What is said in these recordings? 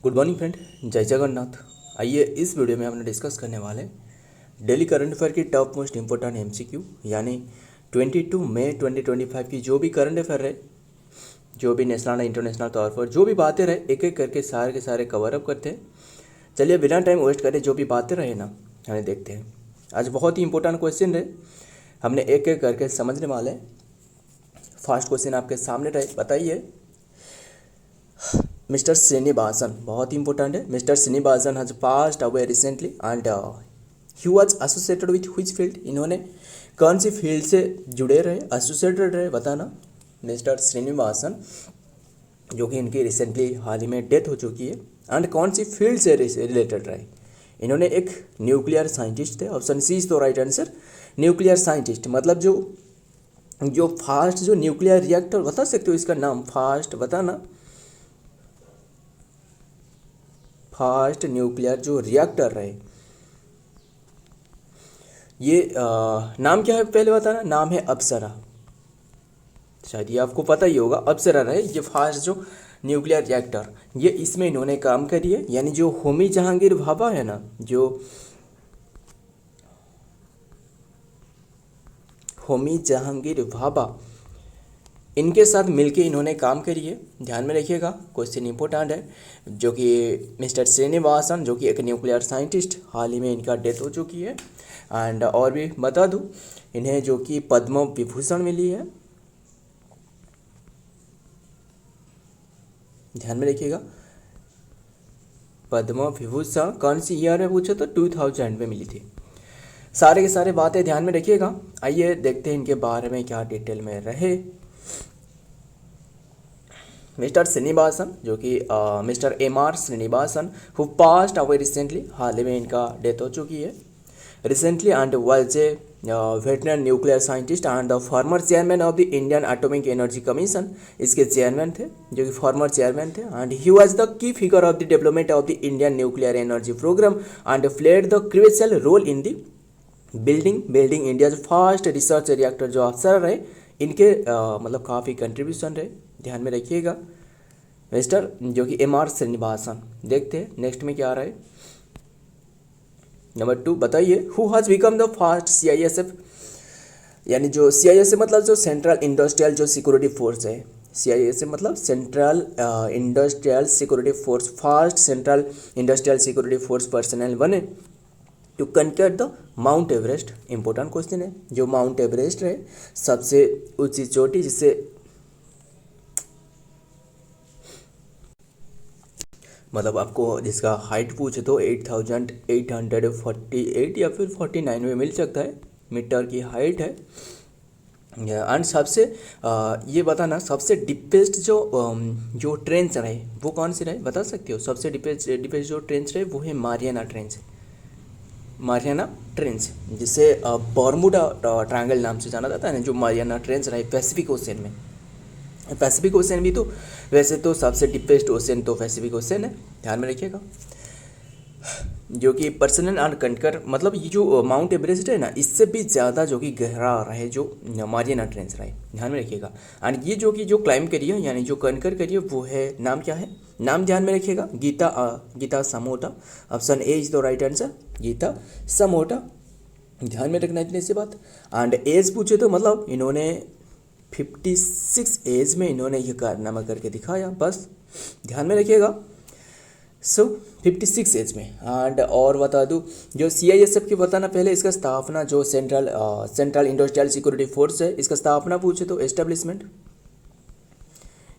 Good morning friend, जय जगन्नाथ। आइए इस वीडियो में हम डिस्कस करने वाले डेली करंट अफेयर की टॉप मोस्ट इंपॉर्टेंट एमसीक्यू यानी 22 मई 2025 की जो भी करंट अफेयर रहे, जो भी नेशनल इंटरनेशनल तौर पर जो भी बातें रहे, एक एक करके सारे के सारे कवर अप करते हैं। चलिए बिना टाइम वेस्ट करें, जो भी बातें रहे ना हमें देखते हैं। आज बहुत ही इंपॉर्टेंट क्वेश्चन रहे, हमने एक एक करके समझने वाले हैं। फर्स्ट क्वेश्चन आपके सामने रहे, बताइए मिस्टर श्रीनिवासन, बहुत ही इंपॉर्टेंट है। Mister Srinivasan has passed away recently and he was associated with which field, इन्होंने कौन सी फील्ड से जुड़े रहे, एसोसिएटेड रहे, बताना। मिस्टर श्रीनिवासन जो कि इनकी रिसेंटली हाल ही में डेथ हो चुकी है, एंड कौन सी फील्ड से रिलेटेड रहे, इन्होंने एक न्यूक्लियर साइंटिस्ट थे। ऑप्शन सी इज तो राइट आंसर, न्यूक्लियर साइंटिस्ट। मतलब जो फास्ट जो न्यूक्लियर रिएक्टर, बता सकते हो इसका नाम, फास्ट बताना। फास्ट न्यूक्लियर जो रिएक्टर रहे, ये नाम क्या है पहले बताना। नाम है अप्सरा, शायद ये आपको पता ही होगा। अप्सरा रहे ये फास्ट जो न्यूक्लियर रिएक्टर, ये इसमें इन्होंने काम करी है। यानी जो होमी जहांगीर भाभा है ना, जो होमी जहांगीर भाभा, इनके साथ मिलके इन्होंने काम करी है। ध्यान में रखिएगा, क्वेश्चन इंपॉर्टेंट है। जो कि मिस्टर श्रीनिवासन जो कि एक न्यूक्लियर साइंटिस्ट, हाल ही में इनका डेथ हो चुकी है। एंड और भी बता दूं, इन्हें जो कि पद्म विभूषण मिली है। ध्यान में रखिएगा, पद्म विभूषण कौन सी ईयर में पूछे तो 2000 में मिली थी। सारे के सारे बातें ध्यान में रखिएगा। आइए देखते हैं इनके बारे में क्या डिटेल में रहे। मिस्टर श्रीनिवासन जो कि mister MR. Srinivasan who passed away recently, हाल ही में इनका डेथ हो चुकी है recently, and was a veteran nuclear scientist and the former chairman of the Indian atomic energy commission, इसके चेयरमैन थे, जो कि फॉर्मर चेयरमैन थे। And he was the key figure of the development of the Indian nuclear energy programme and played the crucial role in the building India first research reactor. जो अफसर रहे इनके मतलब काफ़ी कंट्रीब्यूशन रहे, ध्यान में रखिएगा। मिस्टर जो कि एम.आर. श्रीनिवासन। देखते हैं नेक्स्ट में क्या आ रहा है। नंबर 2 बताइए who has become the first CISF, यानी जो CISF मतलब जो सेंट्रल इंडस्ट्रियल जो सिक्योरिटी फोर्स है। CISF मतलब central industrial security force, first central industrial security force personal बने टू कंकर the mount Everest. Important question है। जो माउंट एवरेस्ट है सबसे ऊंची चोटी, जिससे मतलब आपको जिसका हाइट पूछे तो 8848 या फिर 49 में मिल सकता है मीटर की हाइट है। एंड सबसे ये बताना, सबसे डिपेस्ट जो ट्रेंच रहे वो कौन सी रहे, बता सकते हो। सबसे डिपेस्ट जो ट्रेंच रहे वो है मारियाना ट्रेंच, मारियाना ट्रेंच, जिसे बर्मुडा ट्रायंगल नाम से जाना जाता है ना। जो मारियाना ट्रेंच रहे पैसिफिक ओशन में, पैसिफिक ओशन भी तो वैसे तो सबसे डीपेस्ट ओशन तो पैसिफिक ओशन है, ध्यान में रखिएगा। जो कि पर्सनल एंड कंकर, मतलब ये जो माउंट एवरेस्ट है ना, इससे भी ज़्यादा जो कि गहरा रहे जो मारियाना ट्रेंच रहे, ध्यान में रखिएगा। एंड ये जो कि जो क्लाइंब करिए यानी जो कंकर करिए वो है, नाम क्या है, नाम ध्यान में रखिएगा, Geeta Samota. Option A is the right answer, Geeta Samota. ध्यान में रखना इतनी सी बात। एंड एज पूछे तो मतलब इन्होंने 56 एज में इन्होंने ये कारनामा करके दिखाया, बस ध्यान में रखिएगा। 56 एज में। एंड और बता दूँ जो CISF की बताना, पहले इसका स्थापना जो सेंट्रल इंडस्ट्रियल सिक्योरिटी फोर्स है, इसका स्थापना पूछे तो एस्टेब्लिशमेंट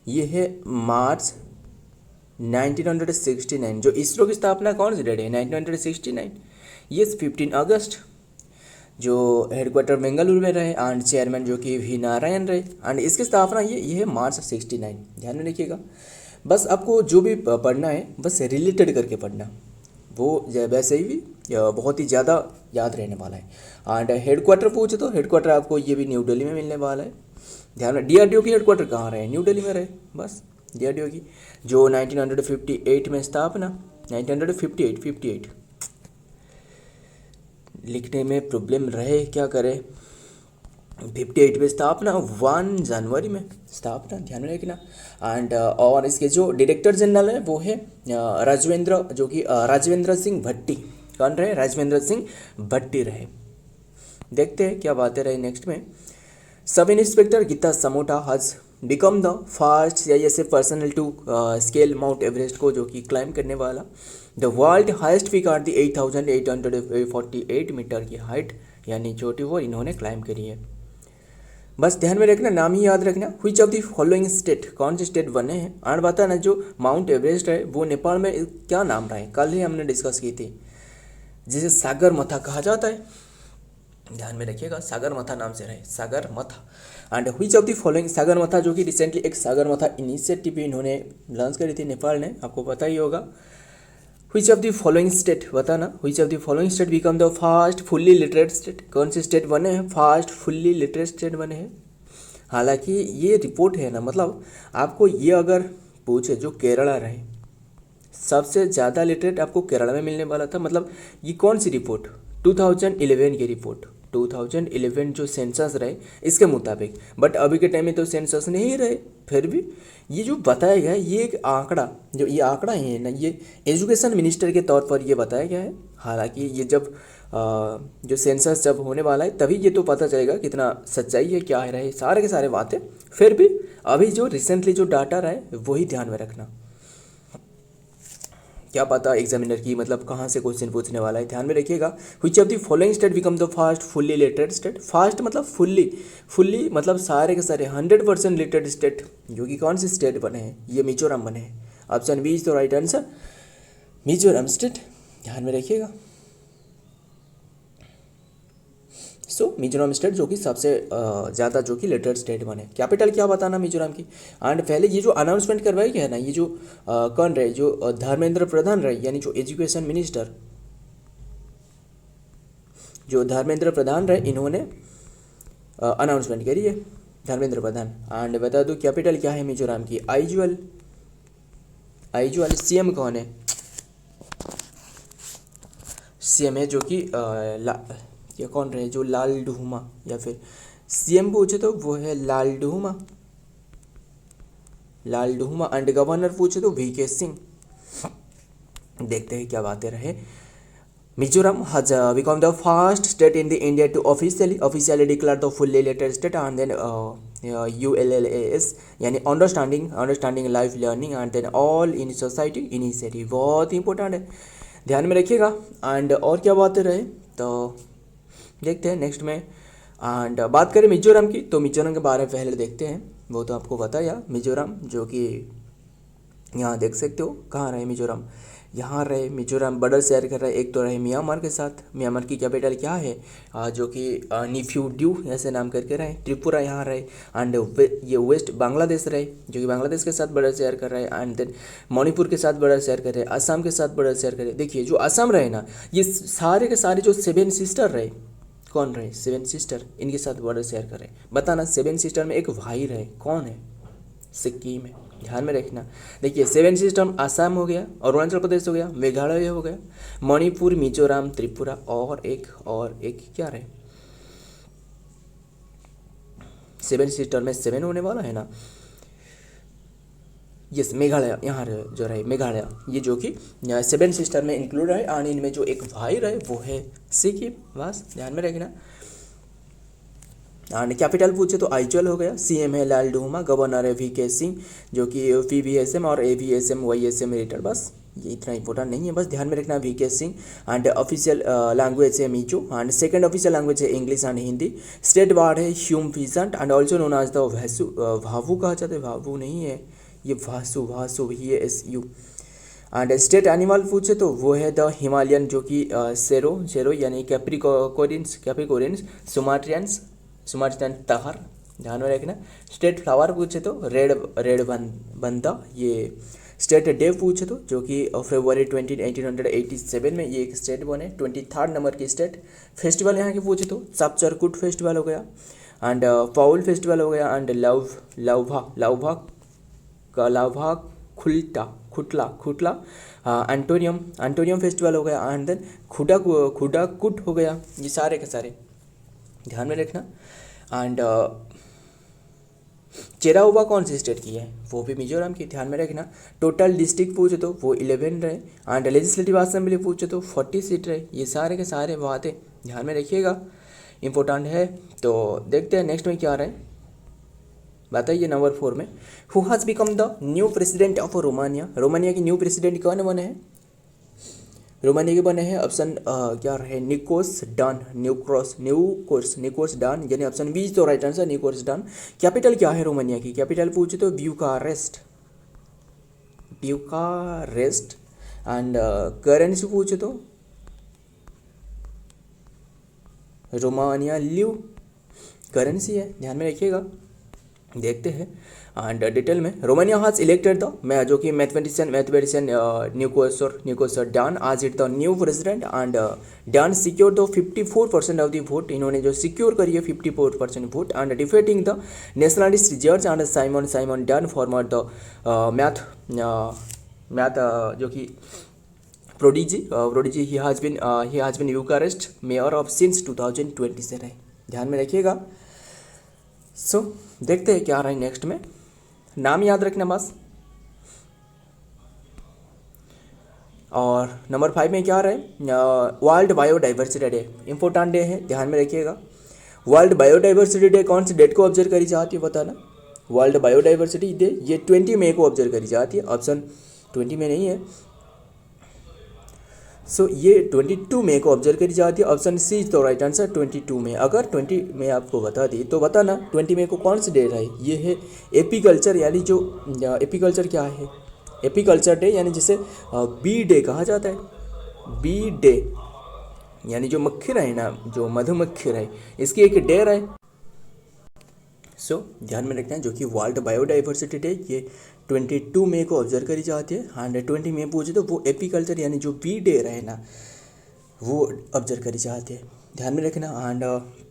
ये है मार्च 1969। जो इसरो की स्थापना कौन सी डेट है, 1969, ये 15 अगस्त। जो हेडक्वार्टर बेंगलुरु में रहे एंड चेयरमैन जो कि V. नारायण रहे, एंड इसकी स्थापना ये है मार्च 69, ध्यान में रखिएगा। बस आपको जो भी पढ़ना है बस रिलेटेड करके पढ़ना, वो वैसे ही बहुत ही ज़्यादा याद रहने वाला है। एंड हेडक्वार्टर पूछे तो हेडक्वार्टर आपको ये भी न्यू दिल्ली में मिलने वाला है, ध्यान में। DRDO की हेडक्वार्टर कहाँ रहे, न्यू दिल्ली में रहे, बस। DRDO की जो 1958 में स्थापना, 1958 लिखने में प्रॉब्लम रहे, क्या करें। 58 में स्थापना, 1 जनवरी में स्थापना, ध्यान में रखना। एंड और इसके जो डायरेक्टर जनरल है वो है राजवेंद्र, जो कि राजवेंद्र सिंह भट्टी। कौन रहे? राजवेंद्र सिंह भट्टी रहे। देखते हैं क्या बातें रहे नेक्स्ट में। Sub inspector Geeta Samota has become the first CISF personnel to scale Mount Everest को, जो कि क्लाइम करने वाला। The world highest peak at the 8848 metre की हाइट यानी चोटी वो इन्होंने क्लाइम करी है। बस ध्यान में रखना, नाम ही याद रखना। Which of the following state, कौन से स्टेट बने हैं। और बताना जो माउंट एवरेस्ट है वो नेपाल में क्या नाम रहा है, कल ही हमने डिस्कस की थी, जिसे सागरमाथा कहा जाता है। ध्यान में रखिएगा, सागरमाथा नाम से रहे, Sagarmatha. And which of the following, Sagarmatha जो कि रिसेंटली एक सागरमाथा इनिशिएटिव भी इन्होंने लॉन्च करी थी नेपाल ने, आपको पता ही होगा। Which of the following state बताना, which of the following state become the first fully literate state, कौन से स्टेट बने हैं फर्स्ट फुल्ली लिटरेट स्टेट बने हैं। हालांकि ये रिपोर्ट है ना, मतलब आपको ये अगर पूछे जो केरला रहे सबसे ज़्यादा लिटरेट आपको केरला में मिलने वाला था, मतलब ये कौन सी रिपोर्ट, 2011 की रिपोर्ट, 2011 जो सेंसस रहे इसके मुताबिक। बट अभी के टाइम में तो सेंसस नहीं रहे, फिर भी ये जो बताया गया है ये एक आंकड़ा, जो ये आंकड़ा है ना, ये एजुकेशन मिनिस्टर के तौर पर ये बताया गया है। हालांकि ये जब जो सेंसस जब होने वाला है तभी ये तो पता चलेगा कितना सच्चाई है, क्या है रहे सारे के सारे बातें। फिर भी अभी जो रिसेंटली जो डाटा रहा है वही ध्यान में रखना, क्या पता एग्जामिनर की मतलब कहाँ से क्वेश्चन पूछने वाला है, ध्यान में रखिएगा। Which of the following state become the first fully literate state, first मतलब फुल्ली मतलब सारे के सारे 100% लिटरेट स्टेट, जो कि कौन से स्टेट बने हैं, ये मिजोरम बने हैं। Option B is the right answer, Mizoram state, ध्यान में रखिएगा। सो मिजोरम स्टेट जो कि सबसे ज़्यादा जो कि लिटरेट स्टेट बने। कैपिटल क्या बताना मिजोरम की। एंड पहले ये जो अनाउंसमेंट करवाई गया है ना, ये जो कौन रहे, जो धर्मेंद्र प्रधान रहे, यानी जो एजुकेशन मिनिस्टर, जो धर्मेंद्र प्रधान रहे, इन्होंने अनाउंसमेंट करी है, धर्मेंद्र प्रधान। एंड बता दूँ कैपिटल क्या है मिजोरम की, आइजोल। सीएम कौन है, सीएम है जो कि ये कौन रहे, जो लालडुमा, या फिर सीएम पूछे तो वो है लालडुमा। एंड गवर्नर पूछे तो वीके सिंह। देखते हैं क्या बातें रहे। Mizoram has become the first state in the India to officially declare the fully literate state, and then ULLAS यानी understanding life learning and then all in society initiative, बहुत इंपॉर्टेंट है, ध्यान में रखिएगा। एंड और क्या बातें रहे तो देखते हैं नेक्स्ट में। एंड बात करें मिजोरम की, तो मिजोरम के बारे में पहले देखते हैं, वो तो आपको पता है। मिजोरम जो कि यहाँ देख सकते हो, कहाँ रहे मिजोरम, यहाँ रहे मिजोरम बॉर्डर शेयर कर रहे हैं, एक तो रहे म्यांमार के साथ। म्यांमार की कैपिटल क्या है, जो कि निफ्यूड्यू ऐसे नाम करके रहे। त्रिपुरा यहाँ रहे। एंड ये वेस्ट बांग्लादेश रहे, जो कि बांग्लादेश के साथ बॉर्डर शेयर कर रहे हैं। एंड देन मणिपुर के साथ बॉर्डर शेयर कर रहे हैं, असम के साथ बॉर्डर शेयर कर रहे हैं। देखिए जो असम रहे ना, ये सारे के सारे जो 7 सिस्टर रहे, कौन रहे 7 सिस्टर, इनके साथ बॉर्डर शेयर कर रहे हैं। बताना 7 सिस्टर में एक भाई रहे, कौन है, सिक्किम है, ध्यान में रखना। देखिए 7 सिस्टम असम हो गया, अरुणाचल प्रदेश हो गया, मेघालय हो गया, मणिपुर, मिजोरम, त्रिपुरा और एक क्या रहे, 7 सिस्टर में 7 होने वाला है ना, यस मेघालय यहाँ रहे, जो रहे मेघालय, ये जो कि 7 सिस्टर में इंक्लूड है। और इनमें जो एक भाई रहे वो है सिक्किम, बस ध्यान में रखना। एंड कैपिटल पूछे तो आइजोल हो गया, सीएम है लालडुमा, गवर्नर है वीके सिंह, जो कि पीवीएसएम और एवीएसएम वाईएसएम रिलेटेड, बस ये इतना इंपॉर्टेंट नहीं है, बस ध्यान में रखना VK Singh. And official language है Mizo, and second official language है English and Hindi. State bird है Hume pheasant and also known as the भासु, भावू कहा जाता है, भावू नहीं है ये, भासु VASU। एंड स्टेट एनिमल पूछे तो वो है द हिमालयन, जो कि शेरो यानी कैप्रिकोरेंस, सुमाट्रियन तहर, ध्यान में रखना। स्टेट फ्लावर पूछे तो रेड बंदा, ये स्टेट डे पूछे तो जो कि फरवरी 1887 में ये एक स्टेट बने, 23rd नंबर की स्टेट। फेस्टिवल यहाँ के पूछे तो सपचरकुट फेस्टिवल हो गया, एंड पाउल फेस्टिवल हो गया, एंड लाभा खुटला एंटोनियम फेस्टिवल हो गया, एंड देन खुडा कुट हो गया। ये सारे के सारे ध्यान में रखना। एंड चेराओबा कौन सी स्टेट की है, वो भी मिजोरम की, ध्यान में रखना। टोटल डिस्ट्रिक्ट पूछे तो वो 11 रहे, एंड लेजिस्लेटिव असेंबली पूछे तो 40 सीट रहे। ये सारे के सारे बातें ध्यान में रखिएगा, इंपॉर्टेंट है। तो देखते हैं नेक्स्ट में क्या रहे, बताइए। नंबर 4 में who has become the new president of Romania. Romania की न्यू प्रेसिडेंट कौन बने हैं, रोमानिया के बने हैं ऑप्शन क्या रहे, निकोस डान, निकोस डान, यानी ऑप्शन बी तो राइट आंसर, निकोस डान। कैपिटल क्या है रोमानिया की, कैपिटल पूछे तो ब्यूकारेस्ट, एंड करेंसी पूछे तो रोमानिया ल्यू करेंसी है, ध्यान में रखिएगा। देखते हैं एंड डिटेल में। रोमानिया हैज इलेक्टेड द, मैं जो कि mathematician Nicusor Dan as it the new president, and Dan secure the 54% of the vote. इन्होंने जो सिक्योर करी है 54% vote, and defeating the nationalist जज and Simion Dan former the math जो कि prodigy he has been Bucharest mayor of since 2020 से रहे, ध्यान में रखिएगा। सो देखते हैं क्या रहा है नेक्स्ट में, नाम याद रखना बस। और नंबर 5 में क्या रहा है, world biodiversity day, important day है, ध्यान में रखिएगा। वर्ल्ड बायोडाइवर्सिटी डे कौन सी डेट को ऑब्जर्व करी जाती है बताना। वर्ल्ड बायोडाइवर्सिटी डे ये 20 मई को ऑब्जर्व करी जाती है, ऑप्शन 20 में नहीं है। सो ये 22 मई को ऑब्जर्व करी जाती है, ऑप्शन सी तो राइट आंसर 22 मई। अगर 20 मई आपको बता दी तो बताना 20 मई को कौन सी डे है। ये है एपीकल्चर, यानी जो एपीकल्चर क्या है, एपीकल्चर डे, यानी जिसे बी डे कहा जाता है। बी डे यानी जो मक्खी रहे ना, जो मधुमक्खी रहे, इसकी एक डे रहे। सो ध्यान में रखना है, जो कि वर्ल्ड बायोडाइवर्सिटी डे ये 22 मई को ऑब्जर्व करी जाती है, एंड 20 मई पूछे तो वो एपीकल्चर यानी जो बी डे रहे ना वो ऑब्जर्व करी जाती है, ध्यान में रखना। एंड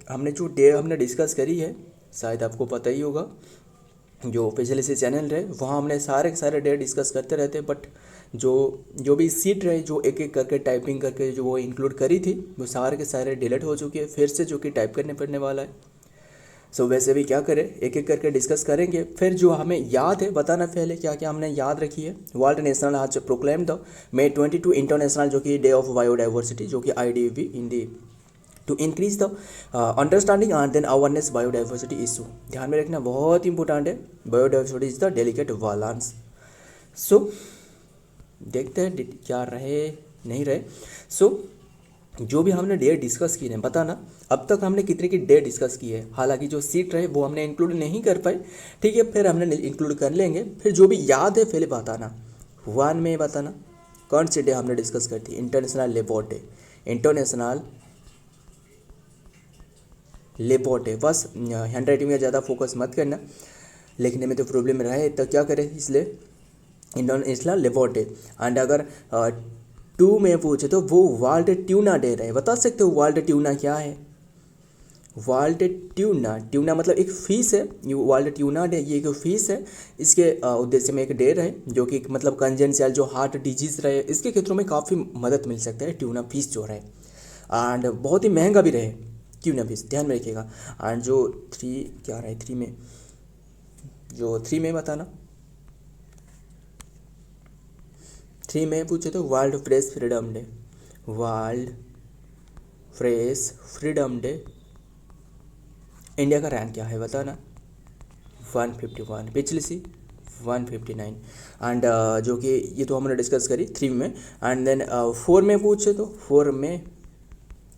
हमने जो डे हमने डिस्कस करी है, शायद आपको पता ही होगा, जो पिछले से चैनल रहे वहाँ हमने सारे के सारे डे डिस्कस करते रहते, बट जो भी सीट रहे जो एक एक करके टाइपिंग करके जो वो इंक्लूड करी थी वो सारे के सारे डिलीट हो चुके हैं, फिर से जो कि टाइप करने पड़ने वाला है। सो वैसे भी क्या करें, एक एक करके डिस्कस करेंगे। फिर जो हमें याद है बताना पहले क्या क्या हमने याद रखी है। वर्ल्ड नेशनल आज प्रोक्लेम द May 22 इंटरनेशनल जो कि डे ऑफ बायोडाइवर्सिटी, जो कि IDB in the to increase the understanding and then awareness biodiversity issue, ध्यान में रखना बहुत इंपॉर्टेंट है। Biodiversity is the delicate balance. So देखते हैं क्या रहे नहीं रहे। सो जो भी हमने डे डिस्कस की है बताना, अब तक हमने कितने की डे डिस्कस की है। हालांकि जो सीट रहे वो हमने इंक्लूड नहीं कर पाए, ठीक है, फिर हमने इंक्लूड कर लेंगे। फिर जो भी याद है पहले बताना। 1 में बताना कौन सी डे हमने डिस्कस करती है, international labour day, international labour day. बस हैंड राइटिंग में ज़्यादा फोकस मत करना, लिखने में तो प्रॉब्लम रहे तो क्या करें, इसलिए इंटरनेशनल लेबर डे। एंड अगर 2 में पूछे तो वो वर्ल्ड ट्यूना डे रहे, बता सकते हो वर्ल्ड ट्यूना क्या है। वर्ल्ड ट्यूना मतलब एक फ़िश है, ये वर्ल्ड ट्यूना डे ये एक फ़िश है। इसके उद्देश्य में एक डे रहे जो कि मतलब कंजेंशियल जो हार्ट डिजीज़ रहे, इसके क्षेत्रों में काफ़ी मदद मिल सकता है ट्यूना फिश जो रहे, एंड बहुत ही महंगा भी रहे ट्यूना फिश, ध्यान में रखिएगा। एंड जो 3 क्या रहे, 3 में जो 3 में बताना। 3 में पूछे तो world press freedom day, world press freedom day. India का रैंक क्या है बताना, 151, पिछली सी 159। एंड जो कि ये तो हमने डिस्कस करी 3 में। एंड देन 4 में पूछे तो 4 में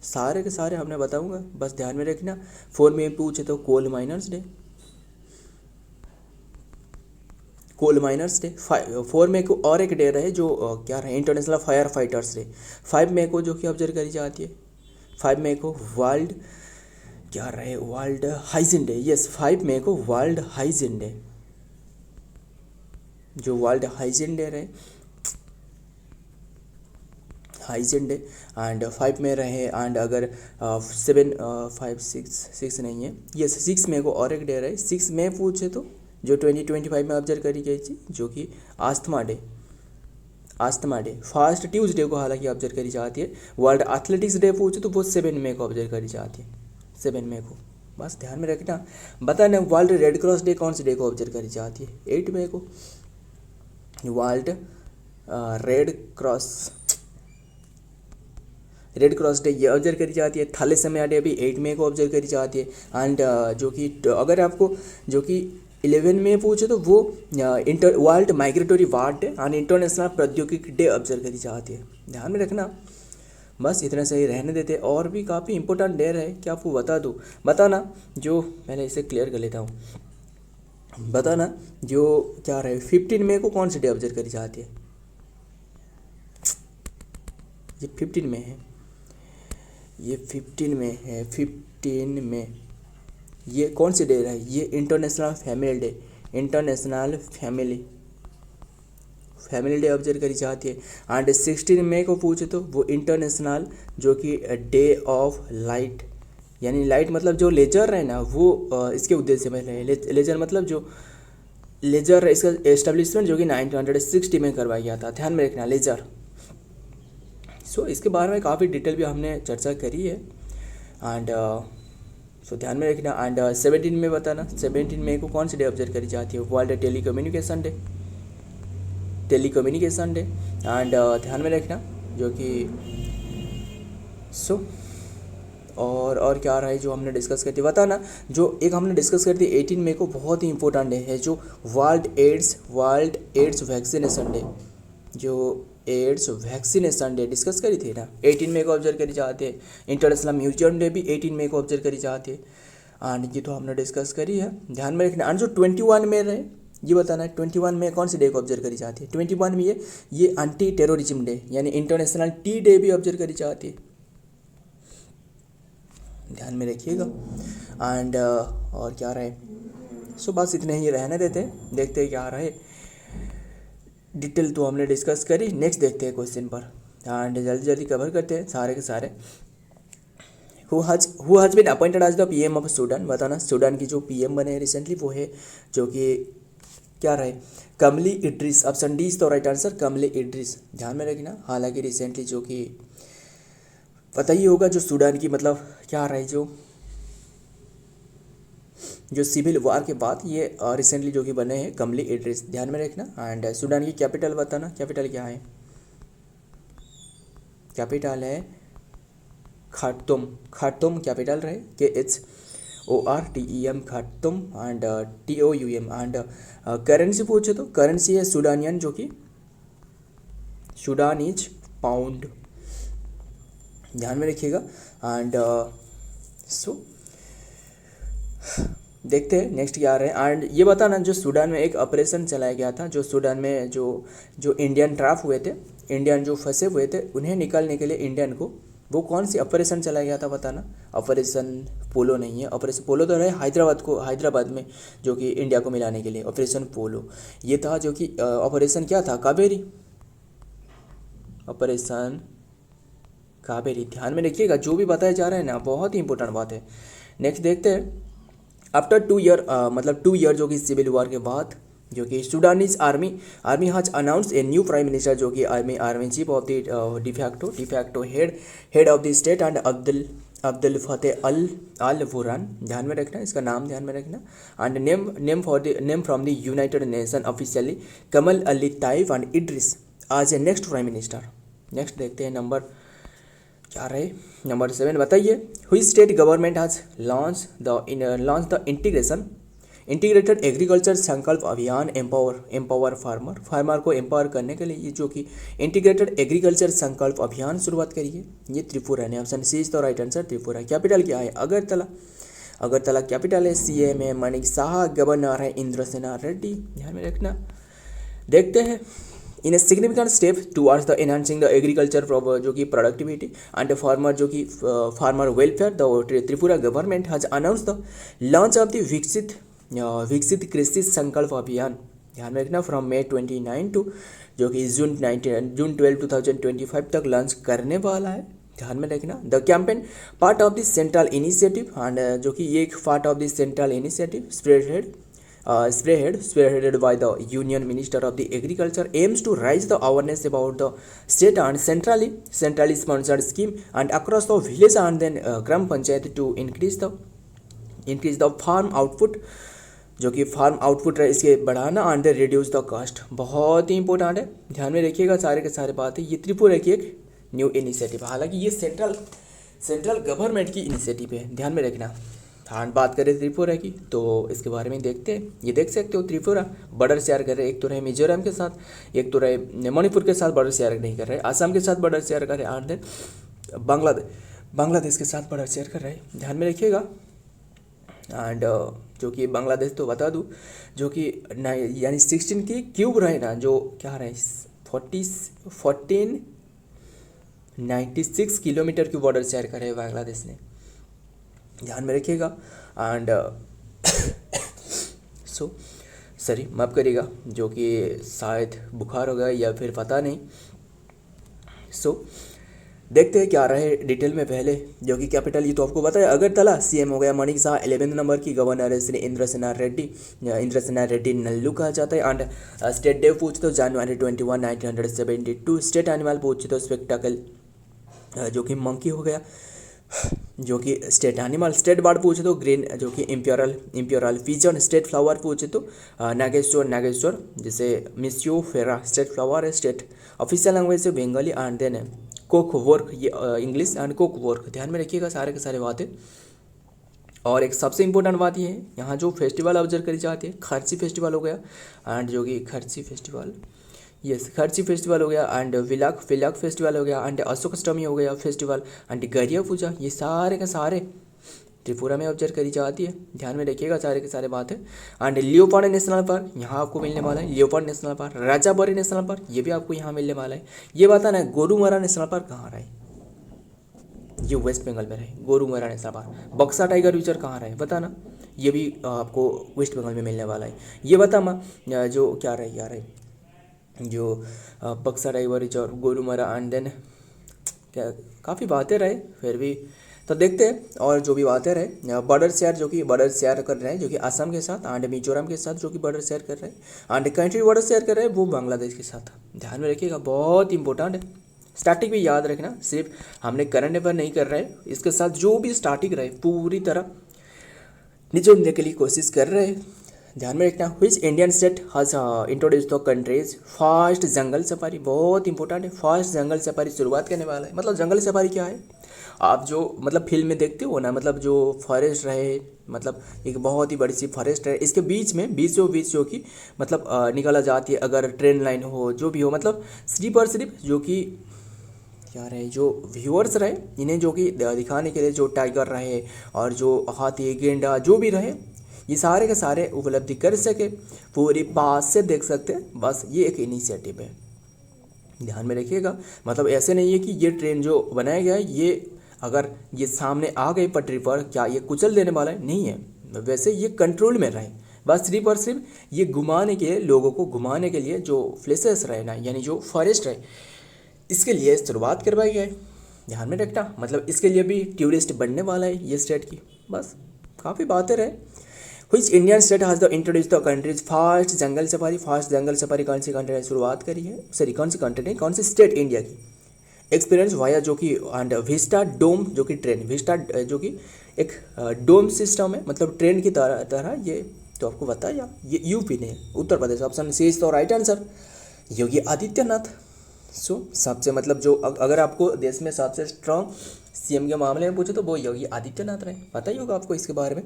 सारे के सारे हमने बताऊंगा, बस ध्यान में रखना। 4 में पूछे तो coal miners day, coal miners day. 4 मई को और एक डे रहे जो क्या रहे, इंटरनेशनल फायर फाइटर्स डे। 5 मई को जो कि ऑब्जर्व करी जाती है, 5 मई को वर्ल्ड क्या रहे, वर्ल्ड हाइजीन डे। यस, 5 मई को वर्ल्ड हाइजीन डे, जो वर्ल्ड हाइजीन डे रहे, हाइजीन डे। एंड 5 में रहे। एंड अगर 7 5 6 नहीं है, यस 6 मई को और एक डे रहे। 6 मई पूछे तो जो 2025 में ऑब्जर्व करी गई थी, जो कि asthma day, asthma day. First Tuesday को हालांकि ऑब्जर्व करी जाती है। वर्ल्ड एथलेटिक्स डे पूछे तो वो 7 मई को ऑब्जर्व करी जाती है, 7 मई को, बस ध्यान में रखना। बताना वर्ल्ड रेड क्रॉस डे कौन से डे को ऑब्जर्व करी जाती है? 8 मई को वर्ल्ड रेड क्रॉस डे ये ऑब्जर्व करी जाती है। थैलेसेमिया डे भी 8 मई को ऑब्जर्व करी जाती है। एंड जो कि अगर आपको जो कि 11 में पूछे तो वो world migratory ward day and international प्रौद्योगिकी डे ऑब्जर्व करी जाती है। ध्यान में रखना। बस इतना सही रहने देते। और भी काफ़ी इंपॉर्टेंट डे है, क्या आपको बता दूँ? बताना जो पहले इसे क्लियर कर लेता हूँ। बताना जो क्या रहे 15 मई को कौन सी डे ऑब्जर्व करी जाती है? ये 15 में है, ये 15 में है। 15 में ये कौन सी डे है? ये international family day, international family day observe करी जाती है। एंड 16 मई को पूछे तो वो इंटरनेशनल जो कि डे ऑफ लाइट, यानी लाइट मतलब जो लेजर है ना वो इसके उद्देश्य में रहे। लेजर मतलब जो लेजर इसका एस्टेब्लिशमेंट जो कि 1960 में करवाया गया था। ध्यान में रखना लेजर। सो इसके बारे में काफ़ी डिटेल भी हमने चर्चा करी है। एंड सो ध्यान में रखना। एंड 17 में बताना 17 मई को कौन सी डे ऑब्जर्व करी जाती है? World telecommunication day, telecommunication day. And ध्यान में रखना जो कि सो और क्या रहा है जो हमने डिस्कस करती बताना। जो एक हमने डिस्कस करती 18 मई को बहुत ही इंपॉर्टेंट डे है जो वर्ल्ड एड्स वैक्सीनेशन डे, जो एड्स वैक्सीनेशन डे डिस्कस करी थी ना 18 मई को ऑब्जर्व करी जाते हैं। इंटरनेशनल म्यूजियम डे भी 18 मई को ऑब्जर्व करी जाती है। एंड ये तो हमने डिस्कस करी है, ध्यान में रखना। एंड जो 21 में रहे ये बताना है 21 में कौन सी डे को ऑब्जर्व करी जाती है? 21 में ये एंटी टेररिज्म डे यानी इंटरनेशनल टी डे भी ऑब्जर्व करी जाती है। ध्यान में रखिएगा। एंड और क्या रहे सो बस इतने ही रहने देते, देखते हैं क्या रहे। डिटेल तो हमने डिस्कस करी, नेक्स्ट देखते हैं क्वेश्चन पर। एंड जल्दी जल्दी कवर करते हैं सारे के सारे। Who has been appointed as the PM of Sudan? बताना सूडान की जो PM बने हैं रिसेंटली वो है जो कि क्या रहे? कमली Idris. Option D is the right answer, Kamli Idris. ध्यान में रखना। हालांकि रिसेंटली जो कि पता ही होगा जो सूडान की मतलब क्या रहे जो सिविल वार के बाद ये रिसेंटली जो कि बने हैं कमली इड्रिस। ध्यान में रखना। एंड सूडान की कैपिटल बताना, कैपिटल क्या है? कैपिटल है खार्तूम। खार्तूम कैपिटल रहे KHORTEM Khartoum and TOUM। And currency पूछे तो करेंसी है सूडानियन जो कि सूडानीज पाउंड। ध्यान में रखिएगा। एंड सो देखते हैं नेक्स्ट क्या आ रहे हैं। एंड ये बताना जो सूडान में एक ऑपरेशन चलाया गया था, जो सूडान में जो इंडियन ट्रैप हुए थे, इंडियन जो फंसे हुए थे उन्हें निकालने के लिए इंडियन को वो कौन सी ऑपरेशन चलाया गया था बताना? ऑपरेशन पोलो नहीं है, ऑपरेशन पोलो तो रहे हैदराबाद में जो कि इंडिया को मिलाने के लिए ऑपरेशन पोलो ये था। जो कि ऑपरेशन क्या था? कावेरी, ऑपरेशन कावेरी। ध्यान में रखिएगा जो भी बताया जा रहा है ना बहुत ही इंपॉर्टेंट बात है। नेक्स्ट देखते हैं। आफ्टर 2 ईयर मतलब 2 ईयर जो कि सिविल वॉर के बाद जो कि Sudanese army has announce a new prime minister जो कि army chief of the de facto head of the state and Abdel Fattah al Burhan. ध्यान में रखना, इसका नाम ध्यान में रखना। And name from the United Nation officially Kamal Ali Taib and Idris as a next prime minister. Next देखते हैं नंबर क्या रहे? नंबर 7 बताइए। हुई state government has launch the integrated agriculture संकल्प अभियान एम्पावर फार्मर को एम्पावर करने के लिए ये जो कि इंटीग्रेटेड एग्रीकल्चर संकल्प अभियान शुरुआत करिए। ये त्रिपुरा ने। Option C is the right answer, Tripura. Capital क्या है? अगरतला कैपिटल है। CM है मणिक साहा, गवर्नर है इंद्रसेना रेड्डी। ध्यान में रखना। देखते हैं। In a significant step towards the enhancing the agriculture जो कि प्रोडक्टिविटी एंड फार्मर जो कि farmer welfare the Tripura government has announce the launch of the Viksit Krishi संकल्प अभियान। ध्यान में रखना। फ्रॉम May 29 टू जो कि जून 12 2025 तक लॉन्च करने वाला है। ध्यान में रखना। The campaign part of the central initiative and जो कि ये एक part of the central initiative spearheaded by the Union Minister of the Agriculture aims to raise the awareness about the state and centrally sponsored scheme and across the village and then Gram Panchayat to increase increase the farm output, जो कि farm output है इसके बढ़ाना, and reduce the cost. बहुत ही important है, ध्यान में रखिएगा सारे के सारे बातें। ये त्रिपुरा की एक न्यू इनिशिएटिव, हालांकि ये सेंट्रल गवर्नमेंट की इनिशिएटिव है, ध्यान में रखना। हाँ, बात करें त्रिपुरा की तो इसके बारे में देखते हैं। ये देख सकते हो त्रिपुरा बॉर्डर शेयर कर रहे हैं, एक तो रहे मिजोरम के साथ, एक तो रहे मणिपुर के साथ बॉर्डर शेयर नहीं कर रहे, असम के साथ बॉर्डर शेयर कर रहे, एंड देन बांग्लादेश के साथ बॉर्डर शेयर कर रहे हैं, ध्यान में रखिएगा। एंड जो कि बांग्लादेश तो बता दूँ, जो कि यानी 16 की क्यूब रहे ना, जो क्या रहे 1496 किलोमीटर की बॉर्डर शेयर करे बांग्लादेश ने, ध्यान में रखिएगा। एंड सॉरी माफ़ करिएगा, जो कि शायद बुखार हो गया या फिर पता नहीं। देखते हैं क्या रहे डिटेल में। पहले जो कि कैपिटल ये तो आपको बताया अगरतला, सीएम हो गया मणिक शाह, 11 नंबर की गवर्नर है श्री इंद्र सेना रेड्डी नल्लू कहा जाता है। एंड स्टेट डे पूछते हो जनवरी 21, 1972। स्टेट एनिमल पूछते हो स्पेक्टाकल, जो कि मंकी हो गया, जो कि स्टेट एनिमल। स्टेट बर्ड पूछे तो ग्रीन, जो कि इम्प्योरल पिजन। स्टेट फ्लावर पूछे तो नागेश्वर जैसे मिस्यू फेरा स्टेट फ्लावर है। स्टेट ऑफिशियल लैंग्वेज है Bengali, and then Kokborok ये इंग्लिश एंड कोक वर्क, ध्यान में रखिएगा सारे के सारे बातें। और एक सबसे इम्पोर्टेंट बात ये है, यहाँ जो फेस्टिवल ऑब्जर्व करी जाती है, खर्ची फेस्टिवल हो गया, एंड जो कि खर्ची फेस्टिवल हो गया, एंड विलाक फेस्टिवल हो गया, एंड अशोक अष्टमी हो गया फेस्टिवल, एंड गरिया पूजा, ये सारे के सारे त्रिपुरा में ऑब्जर्व करी जाती है, ध्यान में रखिएगा सारे के सारे बात है। एंड लियोपार्ड नेशनल पार्क यहाँ आपको मिलने वाला है, leopard national park. Rajbari national park ये भी आपको यहाँ मिलने वाला है। ये बताना है गोरुमारा नेशनल पार्क कहाँ रहा है, ये वेस्ट बंगाल में रहे गोरुमारा नेशनल पार्क। बक्सा टाइगर रिजर्व कहाँ रहे बताना, ये भी आपको वेस्ट बंगाल में मिलने वाला है। ये बताना जो क्या रहे यार है, जो Buxa tiger reserve, Gorumara, and then क्या काफ़ी बातें रहे, फिर भी तो देखते हैं। और जो भी बातें रहे बॉर्डर शेयर, जो कि बॉर्डर शेयर कर रहे हैं, जो कि असम के साथ एंड मिजोरम के साथ, जो कि बॉर्डर शेयर कर रहे हैं, एंड कंट्री बॉर्डर शेयर कर रहे हैं वो बांग्लादेश के साथ, ध्यान में रखिएगा, बहुत इंपॉर्टेंट है। स्टार्टिंग भी याद रखना, सिर्फ हमने करंट अफेयर नहीं कर रहे, इसके साथ जो भी स्टार्टिंग रहे पूरी तरह निचोड़ने के लिए कोशिश कर रहे हैं, ध्यान में रखना। Which Indian state has introduce the country's first jungle safari, बहुत इंपॉर्टेंट है। फर्स्ट जंगल सफारी शुरुआत करने वाला है, मतलब जंगल सफारी क्या है, आप जो मतलब फिल्म में देखते हो ना, मतलब जो फॉरेस्ट रहे, मतलब एक बहुत ही बड़ी सी फॉरेस्ट है, इसके बीच में बीचों बीच जो कि मतलब निकाला जाती है, अगर ट्रेन लाइन हो जो भी हो, मतलब सिर्फ और सिर्फ जो कि क्या रहे, जो व्यूअर्स रहे इन्हें जो कि दिखाने के लिए, जो टाइगर रहे और जो हाथी गेंडा जो भी रहे, ये सारे के सारे उपलब्धि कर सके, पूरी पास से देख सकते हैं। बस ये एक इनिशिएटिव है, ध्यान में रखिएगा। मतलब ऐसे नहीं है कि ये ट्रेन जो बनाया गया है, ये अगर ये सामने आ गई पटरी पर, क्या ये कुचल देने वाला है, नहीं है। वैसे ये कंट्रोल में रहे, बस सिर्फ और सिर्फ ये घुमाने के लिए, लोगों को घुमाने के लिए जो प्लेसेस रहे ना, यानी जो फॉरेस्ट रहे, इसके लिए शुरुआत करवाई गई, ध्यान में रखना। मतलब इसके लिए भी टूरिस्ट बनने वाला है ये स्टेट की, बस काफ़ी बातें रहे। Which Indian state has the introduce the country's first jungle safari, first jungle safari कौन सी कंट्री ने शुरुआत करी है, सॉरी कौन सी कंट्री ने, कौन सी स्टेट इंडिया की। एक्सपीरियंस वाया जो कि एंड विस्टा डोम, जो कि ट्रेन विस्टा जो कि एक डोम सिस्टम है, मतलब ट्रेन की तरह ये तो आपको बताया, ये यूपी ने, Uttar Pradesh. Option C is तो राइट आंसर, योगी आदित्यनाथ। सबसे मतलब जो अगर आपको देश में सबसे स्ट्रॉन्ग सीएम के मामले में पूछे तो वो योगी आदित्यनाथ रहे, पता ही होगा आपको इसके बारे में।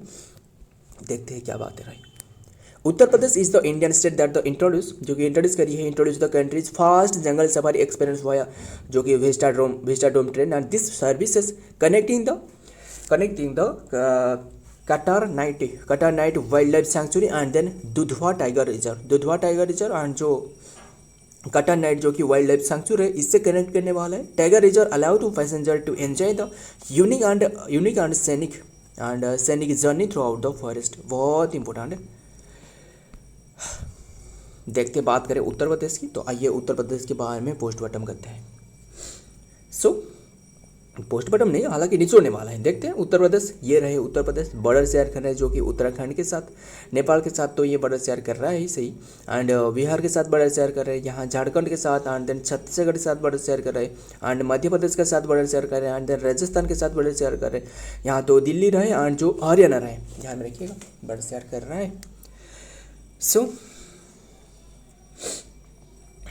देखते हैं क्या बातें रही। Uttar Pradesh is the Indian state that the introduce, जो कि इंट्रोड्यूस करी है, introduce the country's first jungle safari experience via, जो कि vista dome train, and this services connecting the Katarniaghat wildlife sanctuary and then Dudhwa tiger reserve and जो कटार night जो कि वाइल्ड लाइफ सेंचुरी है, इससे कनेक्ट करने वाला है। Tiger reserve allow to passenger to enjoy the unique and scenic journey throughout the forest, बहुत इंपॉर्टेंट है। देखते बात करें उत्तर प्रदेश की, तो आइए उत्तर प्रदेश के बारे में पोस्टमार्टम करते हैं। पोस्ट बटम नहीं, हालांकि निचोड़ने वाला है। देखते हैं उत्तर प्रदेश, ये रहे उत्तर प्रदेश बॉर्डर शेयर कर रहे हैं जो कि उत्तराखंड के साथ, नेपाल के साथ तो ये बॉर्डर शेयर कर रहा है ही सही, एंड बिहार के साथ बॉर्डर शेयर कर रहे हैं, यहाँ झारखंड के साथ, एंड देन छत्तीसगढ़ के साथ बॉर्डर शेयर कर रहे हैं, एंड मध्य प्रदेश के साथ बॉर्डर शेयर कर रहे हैं, एंड देन राजस्थान के साथ बॉर्डर शेयर कर रहे हैं। यहाँ तो दिल्ली रहे एंड जो हरियाणा रहे, ध्यान में रखिएगा, बॉर्डर शेयर कर रहा है। सो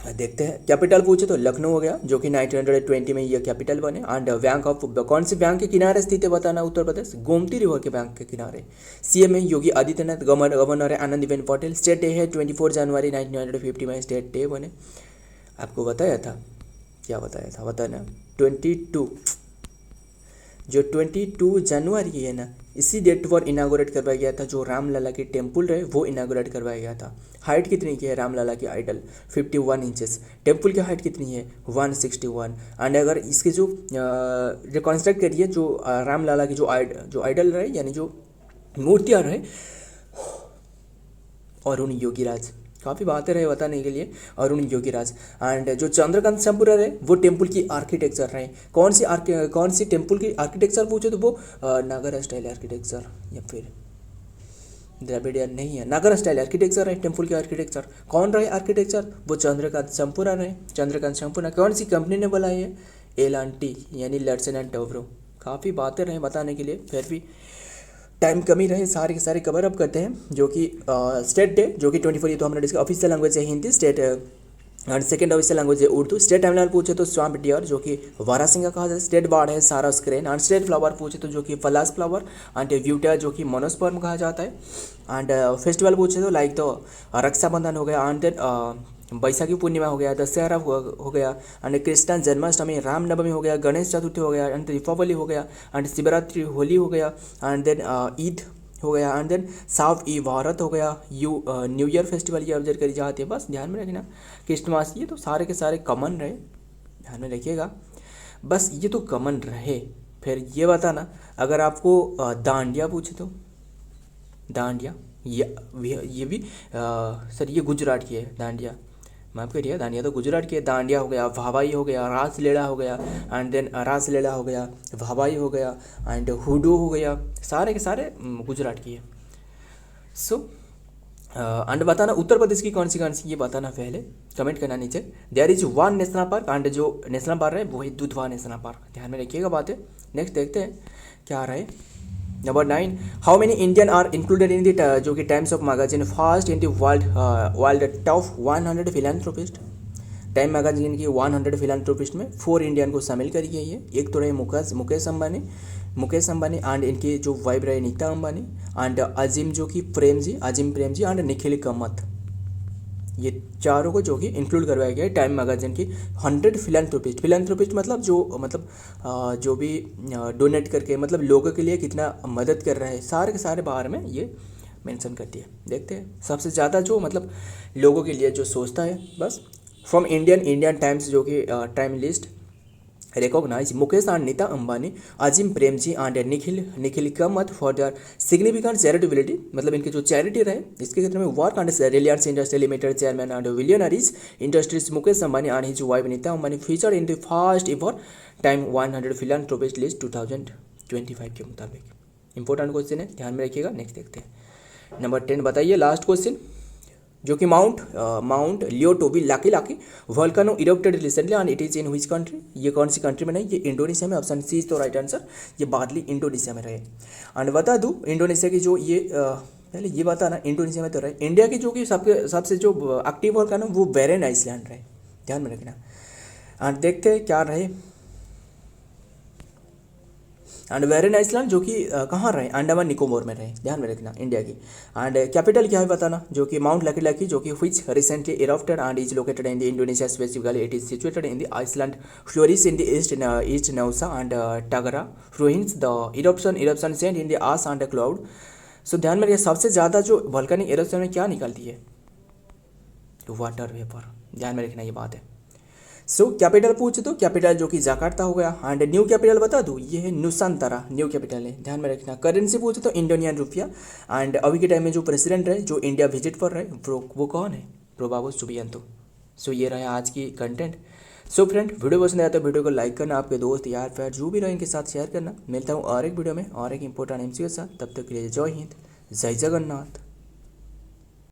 देखते हैं, कैपिटल पूछे तो लखनऊ हो गया जो कि 1920 में ये कैपिटल बने। एंड बैंक ऑफ, कौन से बैंक के किनारे स्थित है बताना, उत्तर प्रदेश गोमती रिवर के बैंक के किनारे। सीएम है योगी आदित्यनाथ, गवर्नर है आनंदीबेन पटेल। स्टेट डे है 24 जनवरी 1950 में स्टेट डे बने। आपको बताया था, क्या बताया था बताना, 22 जो 22 जनवरी है ना, इसी डेट पर इनागोरेट करवाया गया था जो रामलला की टेम्पल रहे, वो इनागोरेट करवाया गया था। हाइट कितनी की है रामलला की आइडल, 51 इंचेस। टेम्पल की हाइट कितनी है 161। एंड अगर इसके जो रिकॉन्स्ट्रक्ट करिए, जो रामलला की जो आइडल रहे, यानी जो मूर्तियाँ रहे, अरुण योगीराज, काफ़ी बातें रहे बताने के लिए, अरुण योगीराज। एंड जो चंद्रकांत शंपुरा रहे वो टेम्पल की आर्किटेक्चर रहे। कौन सी टेम्पल की आर्किटेक्चर पूछे तो वो नागर स्टाइल आर्किटेक्चर, या फिर द्रविडियन नहीं है, नागर स्टाइल आर्किटेक्चर है टेम्पल की आर्किटेक्चर। कौन रहे आर्किटेक्चर, वो चंद्रकांत शंपुरा रहे। चंद्रकांत शंपुरा कौन सी कंपनी ने बनाई है, L&T यानी लर्सन एंड टोब्रो। काफ़ी बातें रहे बताने के लिए, फिर भी टाइम कमी रहे, सारे के सारे कवर अप करते हैं। जो कि स्टेट डे जो कि 24, ये तो हमने डिस्कस। ऑफिशियल लैंग्वेज है Hindi, state and second official language है उर्दू। स्टेट एनिमल पूछे तो स्वाम्प डियर जो कि वारासिंगा कहा जाता है। स्टेट बर्ड है सारस क्रेन। एंड स्टेट फ्लावर पूछे तो जो कि पलास फ्लावर। एंड व्यूटा जो कि मोनोस्पर्म कहा जाता है। एंड फेस्टिवल पूछे तो लाइक तो रक्षाबंधन हो गया, एंड देन बैसाखी पूर्णिमा हो गया, दशहरा हो गया, एंड कृष्ण जन्माष्टमी, रामनवमी हो गया, गणेश चतुर्थी हो गया, एंड दीपावली हो गया, एंड शिवरात्रि होली हो गया, एंड देन ईद हो गया, एंड देन साव ई भारत हो गया, न्यू ईयर फेस्टिवल ये ऑब्जर्व करी जाती है। बस ध्यान में रखना, क्रिसमस, ये तो सारे के सारे कॉमन रहे, ध्यान में रखिएगा, बस ये तो कॉमन रहे। फिर ये बताना, अगर आपको दांडिया पूछे तो दांडिया, ये भी सर ये गुजरात की है दांडिया, माफ करिए, दांडिया तो गुजरात की है। दांडिया हो गया, भावाई हो गया, रासलीला हो गया, एंड देन रासलीला हो गया, भावाई हो गया, एंड हुडो हो गया, सारे के सारे गुजरात की है। सो एंड बताना उत्तर प्रदेश की कौन सी ये बताना, पहले कमेंट करना नीचे। There is one national park, and जो नेशनल पार्क है वो है दुधवा नेशनल पार्क, ध्यान में रखिएगा बातें। नेक्स्ट देखते हैं क्या रहे। Number 9, how many Indian are included in the जो कि Times of magazine first in the world top 100 philanthropist. Time magazine की 100 फिलैंथ्रोपिस्ट में 4 इंडियन को शामिल करी गई है। एक तो रहे मुकेश अंबानी, एंड इनकी जो वाइफ रहे Nita Ambani, and Azim Premji and Nikhil Kamath, ये चारों को जो कि इंक्लूड करवाया गया है टाइम मैगजीन की 100 फिलैंथ्रोपिस्ट मतलब जो भी डोनेट करके, मतलब लोगों के लिए कितना मदद कर रहा है, सारे के सारे बारे में ये मेंशन करती है। देखते हैं सबसे ज़्यादा जो मतलब लोगों के लिए जो सोचता है, बस फ्रॉम इंडियन टाइम्स जो कि time list recognize Mukesh and Nita Ambani, Azim Premji and Nikhil Kamath for their significant charitability, मतलब इनके जो चैरिटी रहे इसके क्षेत्र में work and Reliance industry limited chairman and billionaires industries Mukesh Ambani and his wife Nita Ambani feature in the first ever time 100 philanthropist list 2025 के मुताबिक। इंपॉर्टेंट क्वेश्चन है, ध्यान में रखिएगा। नेक्स्ट देखते हैं नंबर 10, बताइए लास्ट क्वेश्चन, जो कि mount Lewotobi Laki volcano erupted recently and it is in which country, ये कौन सी कंट्री में नहीं, ये इंडोनेशिया में। ऑप्शन सी इज तो राइट आंसर, ये बादली इंडोनेशिया में रहे। एंड बता दूँ इंडोनेशिया की जो ये पहले ये बताना, इंडोनेशिया में तो रहे। इंडिया की जो कि सबसे जो एक्टिव वोल्केनो वो बेरेन आइसलैंड रहे, ध्यान में रखना। एंड देखते हैं क्या रहे। एंड वेरेन आइसलैंड जो कि कहाँ रहे, अंडमान निकोबार में रहे, ध्यान में रखना, इंडिया की। एंड कैपिटल क्या है बताना, जो कि माउंट लाकी जो कि which recently erupted and is located in the Indonesia, specifically it is situated in the island Flores in the east Nusa and Tenggara province the eruption sent in the ash and cloud. So ध्यान में रखिए, सबसे ज़्यादा जो volcanic eruption में क्या निकलती है, वाटर वेपर, ध्यान में रखना ये बात है। सो कैपिटल पूछे तो कैपिटल जो कि जकार्ता हो गया। एंड न्यू कैपिटल बता दूँ, ये है नुसांतरा, न्यू कैपिटल है, ध्यान में रखना। करेंसी पूछे तो इंडोनियन रुपया। एंड अभी के टाइम में जो प्रेसिडेंट रहे, जो इंडिया विजिट पर रहे, वो कौन है, प्रोबाबो सुबियांतो। सो ये रहा आज की कंटेंट। सो फ्रेंड, वीडियो पसंद आया तो वीडियो को लाइक करना, आपके दोस्त यार फिर जो भी रहे इनके साथ शेयर करना। मिलता हूँ और एक वीडियो में और एक इंपॉर्टेंट एमसीक्यू के साथ। तब तक के लिए जय हिंद, जय जगन्नाथ।